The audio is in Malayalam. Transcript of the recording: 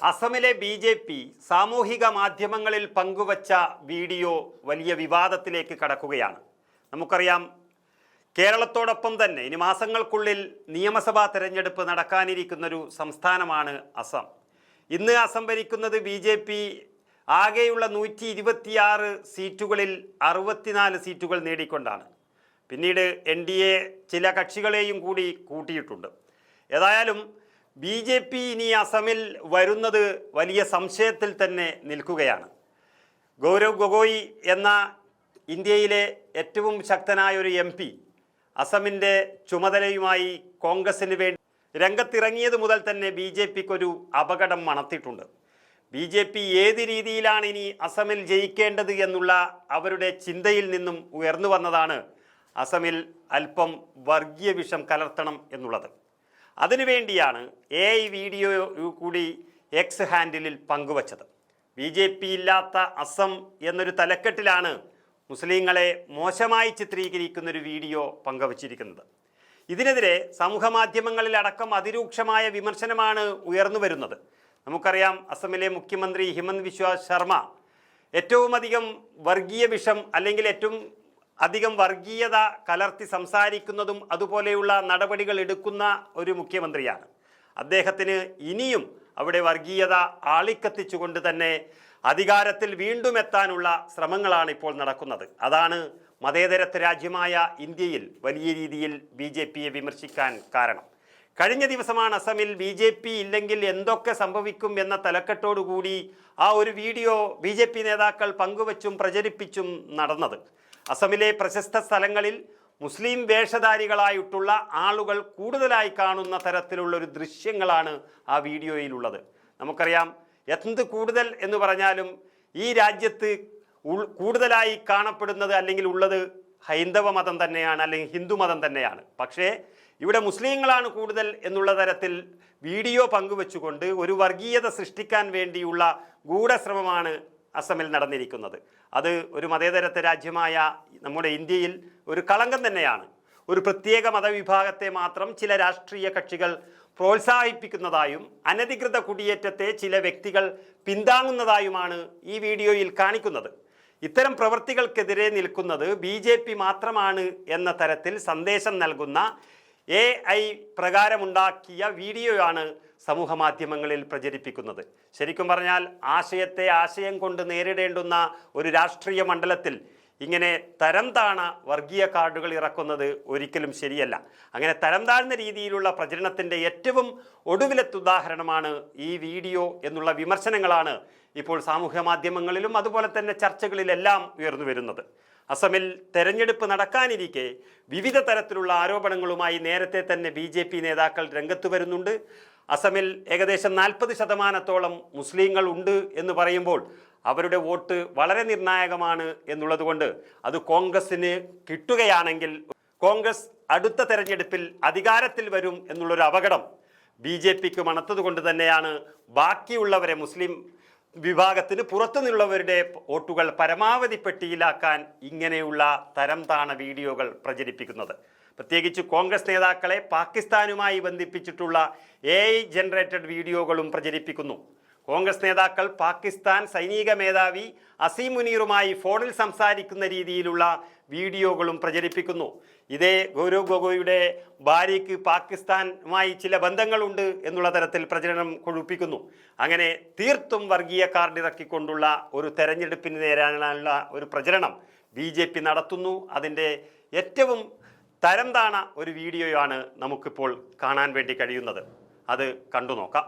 അസമിലെ ബി.ജെ.പി. സാമൂഹിക മാധ്യമങ്ങളിൽ പങ്കുവച്ച വീഡിയോ വലിയ വിവാദത്തിലേക്ക് കടക്കുകയാണ്. നമുക്കറിയാം, കേരളത്തോടൊപ്പം തന്നെ ഇനി മാസങ്ങൾക്കുള്ളിൽ നിയമസഭാ തെരഞ്ഞെടുപ്പ് നടക്കാനിരിക്കുന്നൊരു സംസ്ഥാനമാണ് അസം. ഇന്ന് അസം ഭരിക്കുന്നത് ബി.ജെ.പി. ആകെയുള്ള 126 സീറ്റുകളിൽ 64 സീറ്റുകൾ നേടിക്കൊണ്ടാണ്. പിന്നീട് NDA ചില കക്ഷികളെയും കൂടി കൂട്ടിയിട്ടുണ്ട്. ഏതായാലും ബി.ജെ.പി. ഇനി അസമിൽ വരുന്നത് വലിയ സംശയത്തിൽ തന്നെ നിൽക്കുകയാണ്. ഗൗരവ് ഗൊഗോയി എന്ന ഇന്ത്യയിലെ ഏറ്റവും ശക്തനായ ഒരു MP അസമിൻ്റെ ചുമതലയുമായി കോൺഗ്രസിന് വേണ്ടി രംഗത്തിറങ്ങിയത് മുതൽ തന്നെ ബി.ജെ.പിക്കൊരു അപകടം മണത്തിട്ടുണ്ട്. ബി.ജെ.പി. ഏത് രീതിയിലാണ് ഇനി അസമിൽ ജയിക്കേണ്ടത് എന്നുള്ള അവരുടെ ചിന്തയിൽ നിന്നും ഉയർന്നു വന്നതാണ് അസമിൽ അല്പം വർഗീയ വിഷം കലർത്തണം എന്നുള്ളത്. അതിനുവേണ്ടിയാണ് വീഡിയോ കൂടി X ഹാൻഡിലിൽ പങ്കുവച്ചത്. ബി.ജെ.പി. ഇല്ലാത്ത അസം എന്നൊരു തലക്കെട്ടിലാണ് മുസ്ലിങ്ങളെ മോശമായി ചിത്രീകരിക്കുന്നൊരു വീഡിയോ പങ്കുവച്ചിരിക്കുന്നത്. ഇതിനെതിരെ സമൂഹമാധ്യമങ്ങളിലടക്കം അതിരൂക്ഷമായ വിമർശനമാണ് ഉയർന്നു വരുന്നത്. നമുക്കറിയാം, അസമിലെ മുഖ്യമന്ത്രി ഹിമന്ത് ബിശ്വ ശർമ്മ ഏറ്റവും അധികം വർഗീയ വിഷം അല്ലെങ്കിൽ ഏറ്റവും അധികം വർഗീയത കലർത്തി സംസാരിക്കുന്നതും അതുപോലെയുള്ള നടപടികൾ എടുക്കുന്ന ഒരു മുഖ്യമന്ത്രിയാണ്. അദ്ദേഹത്തിന് ഇനിയും അവിടെ വർഗീയത ആളിക്കത്തിച്ചുകൊണ്ട് തന്നെ അധികാരത്തിൽ വീണ്ടും എത്താനുള്ള ശ്രമങ്ങളാണ് ഇപ്പോൾ നടക്കുന്നത്. അതാണ് മതേതരത്വ രാജ്യമായ ഇന്ത്യയിൽ വലിയ രീതിയിൽ ബി.ജെ.പിയെ വിമർശിക്കാൻ കാരണം. കഴിഞ്ഞ ദിവസമാണ് അസമിൽ ബി.ജെ.പി. ഇല്ലെങ്കിൽ എന്തൊക്കെ സംഭവിക്കും എന്ന തലക്കെട്ടോടുകൂടി ആ ഒരു വീഡിയോ ബി.ജെ.പി. നേതാക്കൾ പങ്കുവച്ചും പ്രചരിപ്പിച്ചും നടന്നത്. അസമിലെ പ്രശസ്ത സ്ഥലങ്ങളിൽ മുസ്ലിം വേഷധാരികളായിട്ടുള്ള ആളുകൾ കൂടുതലായി കാണുന്ന തരത്തിലുള്ളൊരു ദൃശ്യങ്ങളാണ് ആ വീഡിയോയിലുള്ളത്. നമുക്കറിയാം, എന്ത് കൂടുതൽ എന്ന് പറഞ്ഞാലും ഈ രാജ്യത്ത് കൂടുതലായി കാണപ്പെടുന്നത് അല്ലെങ്കിൽ ഉള്ളത് ഹൈന്ദവ മതം തന്നെയാണ്, അല്ലെങ്കിൽ ഹിന്ദു മതം തന്നെയാണ്. പക്ഷേ ഇവിടെ മുസ്ലിങ്ങളാണ് കൂടുതൽ എന്നുള്ള തരത്തിൽ വീഡിയോ പങ്കുവെച്ചുകൊണ്ട് ഒരു വർഗീയത സൃഷ്ടിക്കാൻ വേണ്ടിയുള്ള ഗൂഢശ്രമമാണ് അസമിൽ നടന്നിരിക്കുന്നത്. അത് ഒരു മതേതരത്വ രാജ്യമായ നമ്മുടെ ഇന്ത്യയിൽ ഒരു കളങ്കം തന്നെയാണ്. ഒരു പ്രത്യേക മതവിഭാഗത്തെ മാത്രം ചില രാഷ്ട്രീയ കക്ഷികൾ പ്രോത്സാഹിപ്പിക്കുന്നതായും അനധികൃത കുടിയേറ്റത്തെ ചില വ്യക്തികൾ പിന്താങ്ങുന്നതായുമാണ് ഈ വീഡിയോയിൽ കാണിക്കുന്നത്. ഇത്തരം പ്രവൃത്തികൾക്കെതിരെ നിൽക്കുന്നത് ബി.ജെ.പി. മാത്രമാണ് എന്ന തരത്തിൽ സന്ദേശം നൽകുന്ന AI പ്രകാരമുണ്ടാക്കിയ വീഡിയോയാണ് സമൂഹ മാധ്യമങ്ങളിൽ പ്രചരിപ്പിക്കുന്നത്. ശരിക്കും പറഞ്ഞാൽ ആശയത്തെ ആശയം കൊണ്ട് നേരിടേണ്ടുന്ന ഒരു രാഷ്ട്രീയ മണ്ഡലത്തിൽ ഇങ്ങനെ തരം താണ വർഗീയ കാർഡുകൾ ഇറക്കുന്നത് ഒരിക്കലും ശരിയല്ല. അങ്ങനെ തരം താഴ്ന്ന രീതിയിലുള്ള പ്രചരണത്തിൻ്റെ ഏറ്റവും ഒടുവിലത്തെ ഉദാഹരണമാണ് ഈ വീഡിയോ എന്നുള്ള വിമർശനങ്ങളാണ് ഇപ്പോൾ സാമൂഹ്യ മാധ്യമങ്ങളിലും അതുപോലെ തന്നെ ചർച്ചകളിലെല്ലാം ഉയർന്നു വരുന്നത്. അസമിൽ തെരഞ്ഞെടുപ്പ് നടക്കാനിരിക്കെ വിവിധ തരത്തിലുള്ള ആരോപണങ്ങളുമായി നേരത്തെ തന്നെ ബി.ജെ.പി. നേതാക്കൾ രംഗത്ത് വരുന്നുണ്ട്. അസമിൽ ഏകദേശം 40% മുസ്ലിങ്ങൾ ഉണ്ട് എന്ന് പറയുമ്പോൾ അവരുടെ വോട്ട് വളരെ നിർണായകമാണ് എന്നുള്ളതുകൊണ്ട് അത് കോൺഗ്രസിന് കിട്ടുകയാണെങ്കിൽ കോൺഗ്രസ് അടുത്ത തെരഞ്ഞെടുപ്പിൽ അധികാരത്തിൽ വരും എന്നുള്ളൊരു അപകടം ബി.ജെ.പിക്ക് മണത്തതുകൊണ്ട് തന്നെയാണ് ബാക്കിയുള്ളവരെ മുസ്ലിം വിഭാഗത്തിന് പുറത്തു നിന്നുള്ളവരുടെ വോട്ടുകൾ പരമാവധി പെട്ടിയിലാക്കാൻ ഇങ്ങനെയുള്ള തരം താണ വീഡിയോകൾ പ്രചരിപ്പിക്കുന്നത്. പ്രത്യേകിച്ച് കോൺഗ്രസ് നേതാക്കളെ പാകിസ്ഥാനുമായി ബന്ധിപ്പിച്ചിട്ടുള്ള AI ജനറേറ്റഡ് വീഡിയോകളും പ്രചരിപ്പിക്കുന്നു. കോൺഗ്രസ് നേതാക്കൾ പാകിസ്ഥാൻ സൈനിക മേധാവി അസീം മുനീറുമായി ഫോണിൽ സംസാരിക്കുന്ന രീതിയിലുള്ള വീഡിയോകളും പ്രചരിപ്പിക്കുന്നു. ഇതേ ഗൗരവ് ഗൊഗോയിയുടെ ഭാര്യയ്ക്ക് പാകിസ്ഥാനുമായി ചില ബന്ധങ്ങളുണ്ട് എന്നുള്ള തരത്തിൽ പ്രചരണം കൊഴുപ്പിക്കുന്നു. അങ്ങനെ തീർത്തും വർഗീയ കാർഡ് ഇറക്കിക്കൊണ്ടുള്ള ഒരു തെരഞ്ഞെടുപ്പിന് നേരാനുള്ള ഒരു പ്രചരണം ബി.ജെ.പി. നടത്തുന്നു. അതിൻ്റെ ഏറ്റവും തരം താണ ഒരു വീഡിയോയാണ് നമുക്കിപ്പോൾ കാണാൻ വേണ്ടി കഴിയുന്നത്. അത് കണ്ടു നോക്കാം.